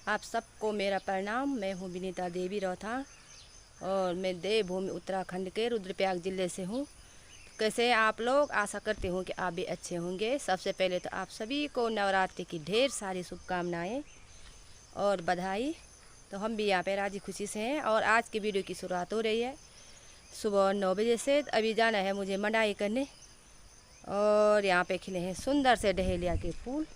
आप सबको मेरा प्रणाम। मैं हूँ विनीता देवी रौथा और मैं देवभूमि उत्तराखंड के रुद्रप्रयाग ज़िले से हूँ। तो कैसे हैं आप लोग? आशा करती हूँ कि आप भी अच्छे होंगे। सबसे पहले तो आप सभी को नवरात्रि की ढेर सारी शुभकामनाएं और बधाई। तो हम भी यहाँ पे राजी खुशी से हैं और आज की वीडियो की शुरुआत हो रही है सुबह 9 बजे से। अभी जाना है मुझे मंडाई करने और यहाँ पे खिले हैं सुंदर से डहेलिया के फूल।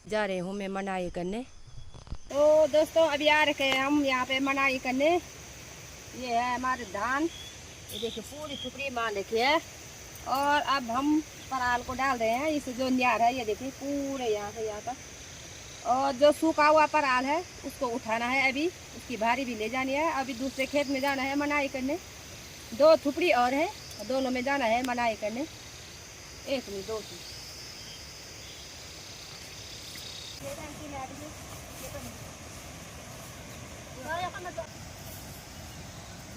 जा रहे हूँ मैं मनाई करने। तो दोस्तों अभी आ रखे हैं हम यहाँ पे मनाई करने। ये है हमारे धान, ये देखिए पूरी टुकड़ी मान रखी है और अब हम पराल को डाल रहे हैं। इस जो न्यार है ये देखिए पूरे यहाँ से यहाँ तक, और जो सूखा हुआ पराल है उसको उठाना है। अभी उसकी भारी भी ले जानी है। अभी दूसरे खेत में जाना है मनाई करने। 2 थुपड़ी और है, दोनों में जाना है मनाई करने। एक नहीं 2 थी।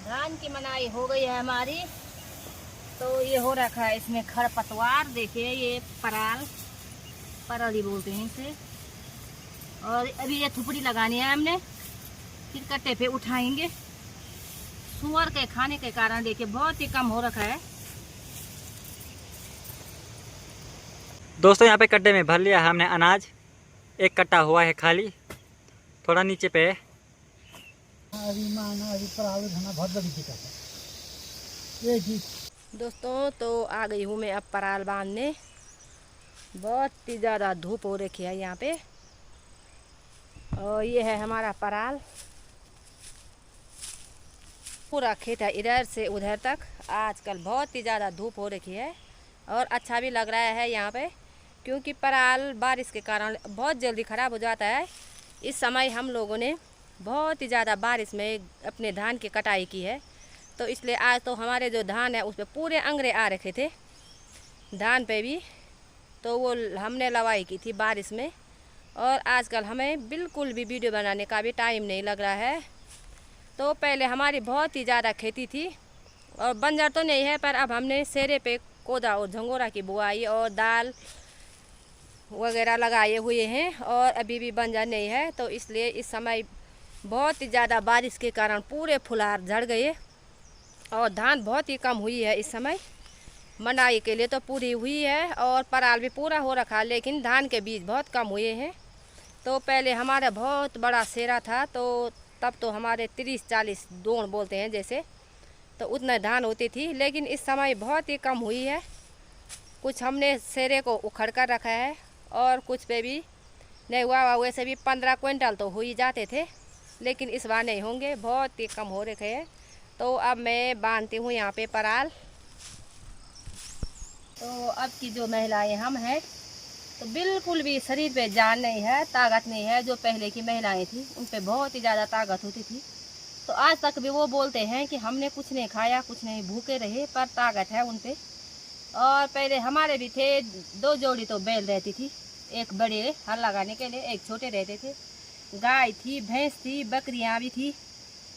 धान की मनाई हो गई है हमारी। तो ये हो रखा है इसमें खरपतवार, देखिए ये परली बोलते हैं इसे। और अभी ये थुपड़ी लगानी है हमने, फिर कट्टे पे उठाएंगे। सुअर के खाने के कारण देखिए बहुत ही कम हो रखा है। दोस्तों यहाँ पे कट्टे में भर लिया है हमने अनाज। एक कट्टा हुआ है खाली, थोड़ा नीचे पे है। दोस्तों तो आ गई हूँ मैं अब पराल बांधने। बहुत ही ज़्यादा धूप हो रखी है यहाँ पे। और ये है हमारा पराल, पूरा खेत है इधर से उधर तक। आजकल बहुत ही ज़्यादा धूप हो रखी है और अच्छा भी लग रहा है यहाँ पे, क्योंकि पराल बारिश के कारण बहुत जल्दी ख़राब हो जाता है। इस समय हम लोगों ने बहुत ही ज़्यादा बारिश में अपने धान की कटाई की है, तो इसलिए आज तो हमारे जो धान है उस पर पूरे अंगरे आ रखे थे धान पे भी। तो वो हमने लवाई की थी बारिश में। और आजकल हमें बिल्कुल भी वीडियो बनाने का भी टाइम नहीं लग रहा है। तो पहले हमारी बहुत ही ज़्यादा खेती थी और बंजर तो नहीं है, पर अब हमने सेरे पे कोदा और झंगोरा की बुआई और दाल वगैरह लगाए हुए हैं और अभी भी बंजर नहीं है। तो इसलिए इस समय बहुत ही ज़्यादा बारिश के कारण पूरे फुलार झड़ गए और धान बहुत ही कम हुई है इस समय। मंडाई के लिए तो पूरी हुई है और पराल भी पूरा हो रखा, लेकिन धान के बीज बहुत कम हुए हैं। तो पहले हमारा बहुत बड़ा सेरा था, तो तब तो हमारे 30-40 दोण बोलते हैं जैसे, तो उतना धान होती थी। लेकिन इस समय बहुत ही कम हुई है। कुछ हमने सेरे को उखड़ कर रखा है और कुछ पे भी नहीं हुआ। वैसे भी 15 क्विंटल तो हो ही जाते थे, लेकिन इस बार नहीं होंगे, बहुत ही कम हो रखे हैं। तो अब मैं बांधती हूँ यहाँ पे पराल। तो अब की जो महिलाएं हम हैं, तो बिल्कुल भी शरीर पे जान नहीं है, ताकत नहीं है। जो पहले की महिलाएं थी उन पे बहुत ही ज़्यादा ताकत होती थी। तो आज तक भी वो बोलते हैं कि हमने कुछ नहीं खाया, कुछ नहीं, भूखे रहे, पर ताकत है उन पे। और पहले हमारे भी थे 2 जोड़ी तो बैल रहती थी, एक बड़े हल लगाने के लिए, एक छोटे रहते थे। गाय थी, भैंस थी, बकरियां भी थी,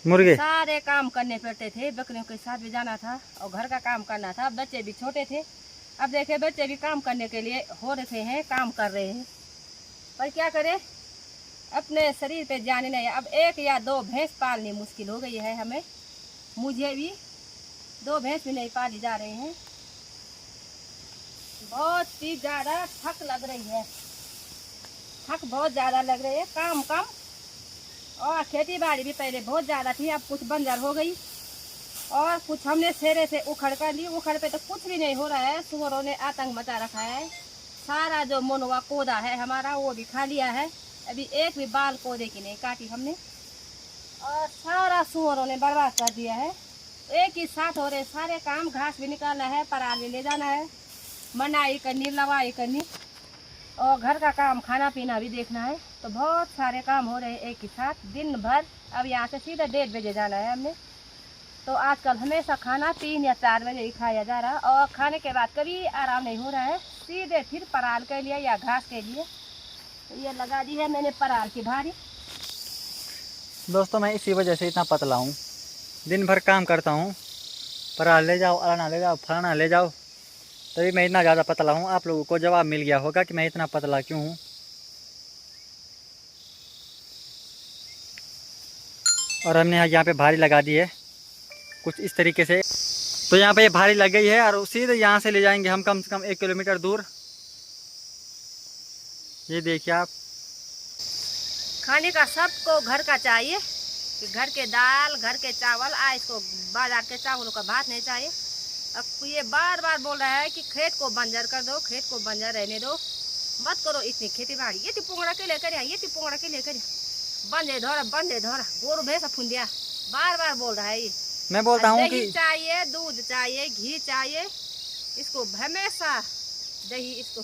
मुर्गे सारे काम करने पड़ते थे। बकरियों के साथ भी जाना था और घर का काम करना था। बच्चे भी छोटे थे। अब देखे बच्चे भी काम करने के लिए हो रहे हैं, काम कर रहे हैं, पर क्या करें, अपने शरीर पे जाने नहीं। अब 1 या 2 भैंस पालनी मुश्किल हो गई है हमें। मुझे भी 2 भैंस भी नहीं पाली जा रहे हैं। बहुत ही ज़्यादा थक लग रही है, थक बहुत ज़्यादा लग रही है, काम कम। और खेती बाड़ी भी पहले बहुत ज़्यादा थी, अब कुछ बंजर हो गई और कुछ हमने सेरे से उखड़ कर ली। उखड़ पे तो कुछ भी नहीं हो रहा है, सुअरों ने आतंक मचा रखा है। सारा जो मुनवा कोदा है हमारा वो भी खा लिया है। अभी एक भी बाल कोदे की नहीं काटी हमने और सारा सुअरों ने बर्बाद कर दिया है। एक ही साथ हो रहे सारे काम। घास भी निकालना है, पराल भी ले जाना है, मनाई करनी, लवाई करनी और घर का काम, खाना पीना भी देखना है। तो बहुत सारे काम हो रहे हैं एक ही साथ दिन भर। अब यहाँ से सीधा 1:30 बजे जाना है हमने। तो आजकल हमेशा खाना 3 या 4 बजे ही खाया जा रहा है और खाने के बाद कभी आराम नहीं हो रहा है, सीधे फिर पराल के लिए या घास के लिए। तो ये लगा दी है मैंने पराल की भारी। दोस्तों मैं इसी वजह से इतना पतला हूँ, दिन भर काम करता हूँ। पराल ले जाओ, अलाना ले जाओ, फलाना ले जाओ, तभी मैं इतना ज़्यादा पतला हूँ। आप लोगों को जवाब मिल गया होगा कि मैं इतना पतला क्यों हूँ। और हमने यहाँ पे भारी लगा दी है कुछ इस तरीके से। तो यहाँ पे ये भारी लग गई है और सीधे यहाँ से ले जाएंगे हम कम से कम 1 किलोमीटर दूर। ये देखिए आप, खाने का सबको घर का चाहिए कि घर के दाल, घर के चावल, इसको बाजार के चावलों का भात नहीं चाहिए। अब ये बार बार बोल रहा है कि खेत को बंजर कर दो, खेत को बंजर रहने दो, मत करो इतनी खेती बाड़ी। ये पोंगड़ा के लेकर ये पोंगड़ा के लेकर बंदे धोरा गोरू भैंसा फुंदिया, बार बार बोल रहा है ये। मैं बोलता हूँ कि चाहिए, दूध चाहिए, घी चाहिए, इसको हमेशा दही इसको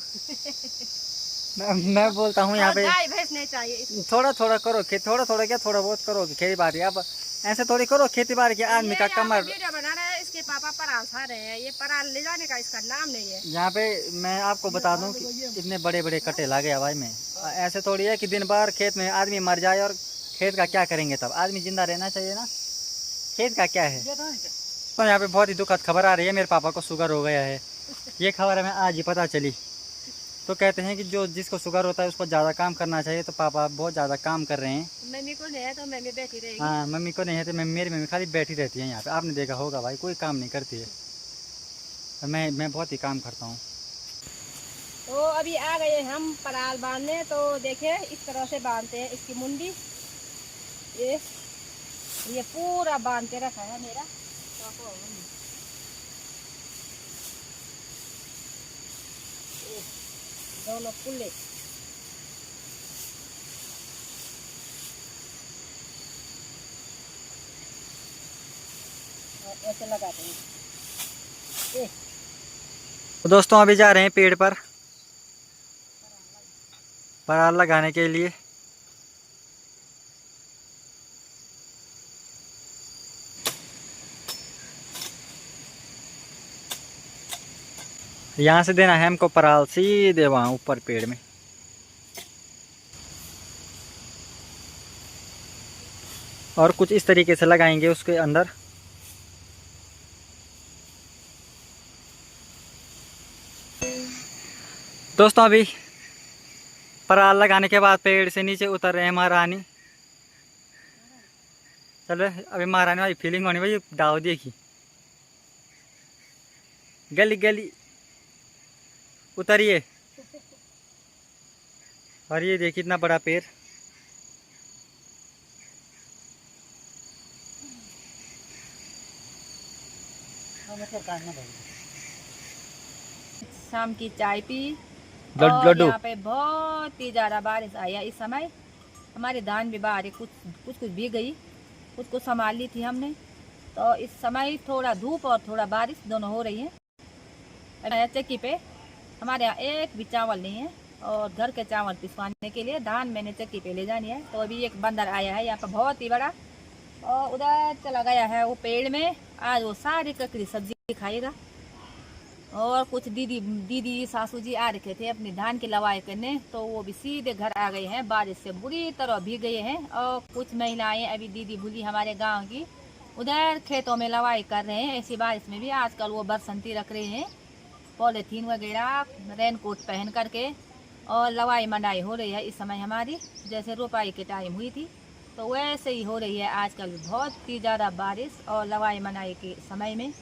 मैं बोलता हूँ यहाँ पे गाय भैंस नहीं चाहिए। थोड़ा थोड़ा करो खेती, थोड़ा थोड़ा क्या थोड़ा बहुत करो खेती बाड़ी। अब ऐसे थोड़ी करो खेती बाड़ी के आदमी का कमर। वीडियो बना रहा है, इसके पापा पराल खा रहे हैं, ये पराल ले जाने का इसका नाम नहीं है। यहाँ पे मैं आपको बता दूं कि इतने बड़े बड़े कटे लागे हवाई में। ऐसे थोड़ी है कि दिन भर खेत में आदमी मर जाए और खेत का क्या करेंगे, तब आदमी जिंदा रहना चाहिए ना, खेत का क्या है। तो यहाँ पे बहुत ही दुखद खबर आ रही है, मेरे पापा को शुगर हो गया है। ये खबर हमें आज ही पता चली। तो कहते हैं कि जो जिसको शुगर होता है उसको ज़्यादा काम करना चाहिए, तो पापा बहुत ज़्यादा काम कर रहे हैं। मम्मी को नहीं है तो मम्मी बैठी रहेगी। हाँ, मम्मी को नहीं है तो मेरी मम्मी खाली बैठी रहती है यहाँ पे। आपने देखा होगा भाई, कोई काम नहीं करती है। मैं बहुत ही काम करता हूँ। तो अभी आ गए हम पराल बांधने। तो देखिए इस तरह से बांधते हैं इसकी मुंडी। ये पूरा बांध के रखा है मेरा। दोनों पुल्ले ऐसे लगाते हैं। तो दोस्तों अभी जा रहे हैं पेड़ पर पराल लगाने के लिए। यहाँ से देना है हमको पराल सीधे वहाँ ऊपर पेड़ में। और कुछ इस तरीके से लगाएंगे उसके अंदर। दोस्तों अभी पराल लगाने के बाद पेड़ से नीचे उतर रहे हैं महारानी। चलो अभी महारानी वाली फीलिंग होनी भाई, दाव देखी गली गली उतरिए। और ये देखिए इतना बड़ा पेड़। शाम की चाय पी और और यहाँ पे बहुत ही ज्यादा बारिश आई है। इस समय हमारे धान भी बाहर कुछ भीग गई, कुछ संभाल ली थी हमने। तो इस समय थोड़ा धूप और थोड़ा बारिश दोनों हो रही है। चक्की पे हमारे यहाँ एक भी चावल नहीं है और घर के चावल पिसवाने के लिए धान मैंने चक्की पे ले जानी है। तो अभी एक बंदर आया है यहाँ पर बहुत ही बड़ा और उधर चला गया है वो पेड़ में। आज वो सारी ककड़ी सब्जी खाएगा। और कुछ दीदी सासू जी आ रखे थे अपनी धान की लवाई करने, तो वो भी सीधे घर आ गए हैं, बारिश से बुरी तरह भीग गए हैं। और कुछ महिलाएं अभी दीदी भूली हमारे गांव की उधर खेतों में लवाई कर रहे हैं। ऐसी बारिश में भी आजकल वो बरसंती रख रहे हैं, पॉलीथीन वगैरह रेनकोट पहन करके, और लवाई मंडाई हो रही है इस समय हमारी। जैसे रोपाई के टाइम हुई थी तो वैसे ही हो रही है आजकल। बहुत ही ज़्यादा बारिश और लवाई मंडाई के समय में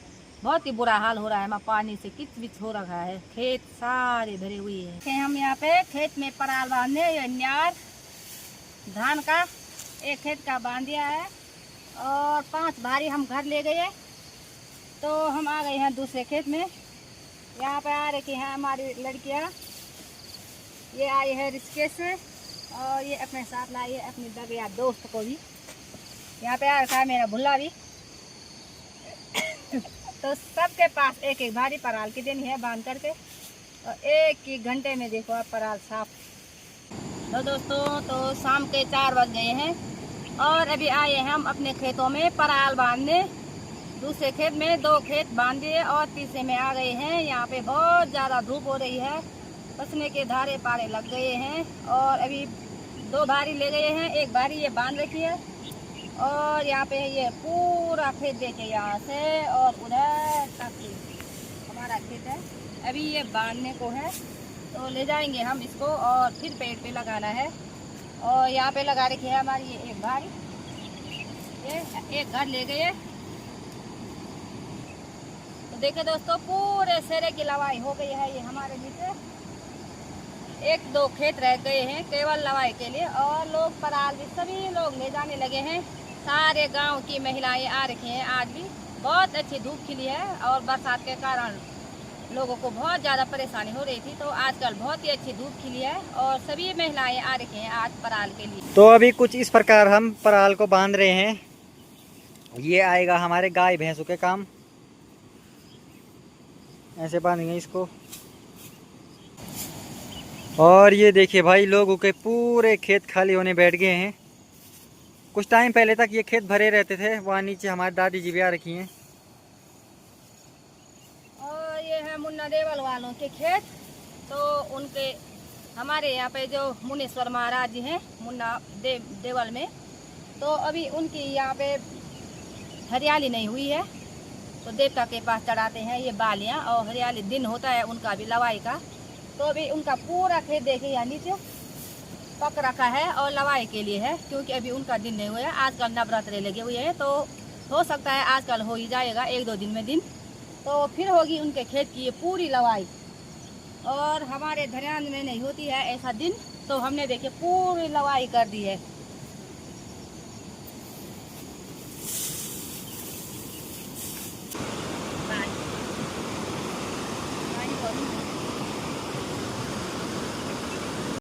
बहुत ही बुरा हाल हो रहा है। हमारा पानी से किच हो रखा है, खेत सारे भरे हुए हैं। हम यहाँ पे खेत में पराल बांधने, ये न्यार धान का एक खेत का बांध दिया है और 5 भारी हम घर ले गए। तो हम आ गए हैं दूसरे खेत में। यहाँ पे आ रखी हैं हमारी लड़कियाँ, ये आई है रिश्ते से और ये अपने साथ लाई है अपनी दबिया दोस्त को भी। यहाँ पे आ रखा है मेरा भुल्ला भी। तो सबके पास एक एक भारी पराल की देनी है बांध करके, और एक ही घंटे में देखो आप पराल साफ। तो दोस्तों तो शाम के 4 बज गए हैं और अभी आए हैं हम अपने खेतों में पराल बांधने। दूसरे खेत में 2 खेत बांध दिए और तीसरे में आ गए हैं। यहाँ पे बहुत ज़्यादा धूप हो रही है, पसीने के धारे पारे लग गए हैं। और अभी 2 भारी ले गए हैं, एक भारी ये बांध रखी है। और यहाँ पे ये पूरा खेत देखे यहाँ से और उधर तक हमारा खेत है। अभी ये बांधने को है तो ले जाएंगे हम इसको और फिर पेड़ पे लगाना है। और यहाँ पे लगा रखी है हमारी ये एक भारी। ये एक घर ले गए। तो देखिए दोस्तों, पूरे सेरे की लवाई हो गई है। ये हमारे नीचे एक दो खेत रह गए हैं केवल लवाई के लिए, और लोग पराल भी सभी लोग ले जाने लगे हैं। सारे गांव की महिलाएं आ रखी हैं। आज भी बहुत अच्छी धूप खिली है और बरसात के कारण लोगों को बहुत ज़्यादा परेशानी हो रही थी, तो आजकल बहुत ही अच्छी धूप खिली है और सभी महिलाएं आ रखी हैं आज पराल के लिए। तो अभी कुछ इस प्रकार हम पराल को बांध रहे हैं। ये आएगा हमारे गाय भैंसों के काम। ऐसे बांधेंगे इसको। और ये देखिए भाई, लोगों के पूरे खेत खाली होने बैठ गए हैं। कुछ टाइम पहले तक ये खेत भरे रहते थे। वहाँ नीचे हमारी दादी जी भी आ रखी हैं। और ये है मुन्ना देवल वालों के खेत। तो उनके हमारे यहाँ पे जो मुनीश्वर महाराज जी हैं मुन्ना देवल में, तो अभी उनकी यहाँ पे हरियाली नहीं हुई है, तो देवता के पास चढ़ाते हैं ये बालियाँ, और हरियाली दिन होता है उनका भी लवाई का। तो अभी उनका पूरा खेत देखिए यहाँ नीचे पक रखा है और लवाई के लिए है, क्योंकि अभी उनका दिन नहीं हुआ है। आजकल नवरात्रे लगे हुए हैं, तो हो सकता है आजकल हो ही जाएगा एक दो दिन में दिन, तो फिर होगी उनके खेत की ये पूरी लवाई। और हमारे धरान में नहीं होती है ऐसा दिन, तो हमने देखिए पूरी लवाई कर दी है।